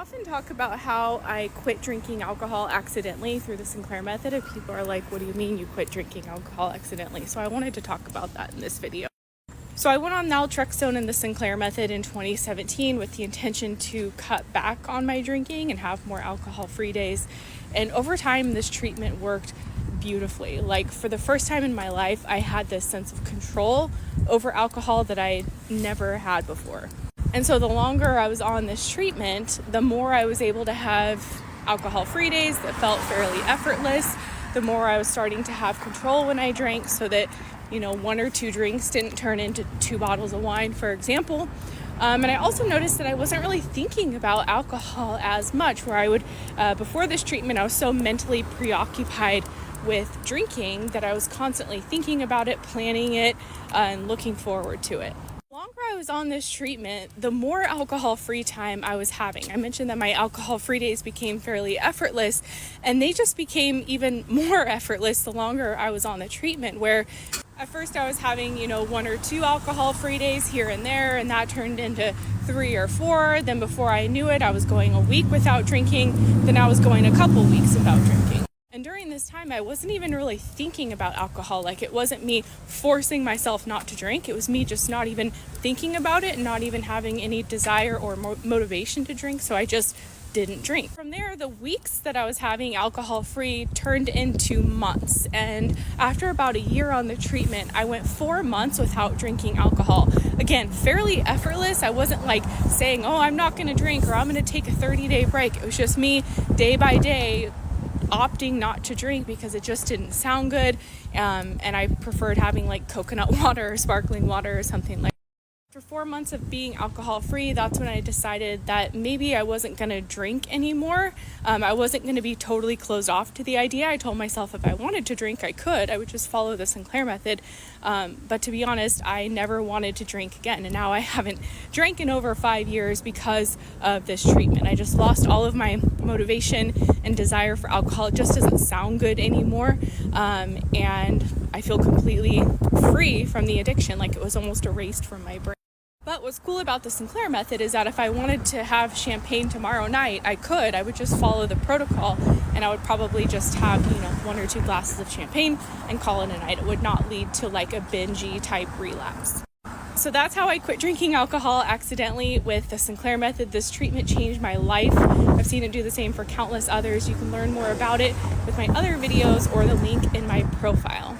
often talk about how I quit drinking alcohol accidentally through the Sinclair Method, and people are like, what do you mean you quit drinking alcohol accidentally? So I wanted to talk about that in this video. So I went on naltrexone and the Sinclair Method in 2017 with the intention to cut back on my drinking and have more alcohol-free days. And over time, this treatment worked beautifully. Like, for the first time in my life, I had this sense of control over alcohol that I never had before. And so the longer I was on this treatment, the more I was able to have alcohol-free days that felt fairly effortless, the more I was starting to have control when I drank, so that, one or two drinks didn't turn into 2 bottles of wine, for example. And I also noticed that I wasn't really thinking about alcohol as much, where I would, before this treatment, I was so mentally preoccupied with drinking that I was constantly thinking about it, planning it, and looking forward to it. The longer I was on this treatment, the more alcohol-free time I was having. I mentioned that my alcohol-free days became fairly effortless, and they just became even more effortless the longer I was on the treatment, where at first I was having, 1 or 2 alcohol-free days here and there, and that turned into 3 or 4. Then before I knew it, I was going a week without drinking. Then I was going a couple weeks without drinking. And during this time, I wasn't even really thinking about alcohol. Like, it wasn't me forcing myself not to drink. It was me just not even thinking about it, and not even having any desire or motivation to drink. So I just didn't drink. From there, the weeks that I was having alcohol-free turned into months. And after about a year on the treatment, I went 4 months without drinking alcohol. Again, fairly effortless. I wasn't like saying, oh, I'm not going to drink, or I'm going to take a 30-day break. It was just me day by day opting not to drink because it just didn't sound good, and I preferred having like coconut water or sparkling water or something like that. After 4 months of being alcohol-free, that's when I decided that maybe I wasn't going to drink anymore. I wasn't going to be totally closed off to the idea. I told myself if I wanted to drink, I could. I would just follow the Sinclair Method. But to be honest, I never wanted to drink again. And now I haven't drank in over 5 years because of this treatment. I just lost all of my motivation and desire for alcohol. It just doesn't sound good anymore. And I feel completely free from the addiction, like it was almost erased from my brain. But what's cool about the Sinclair Method is that if I wanted to have champagne tomorrow night, I could. I would just follow the protocol, and I would probably just have, 1 or 2 glasses of champagne and call it a night. It would not lead to like a bingey type relapse. So that's how I quit drinking alcohol accidentally with the Sinclair Method. This treatment changed my life. I've seen it do the same for countless others. You can learn more about it with my other videos or the link in my profile.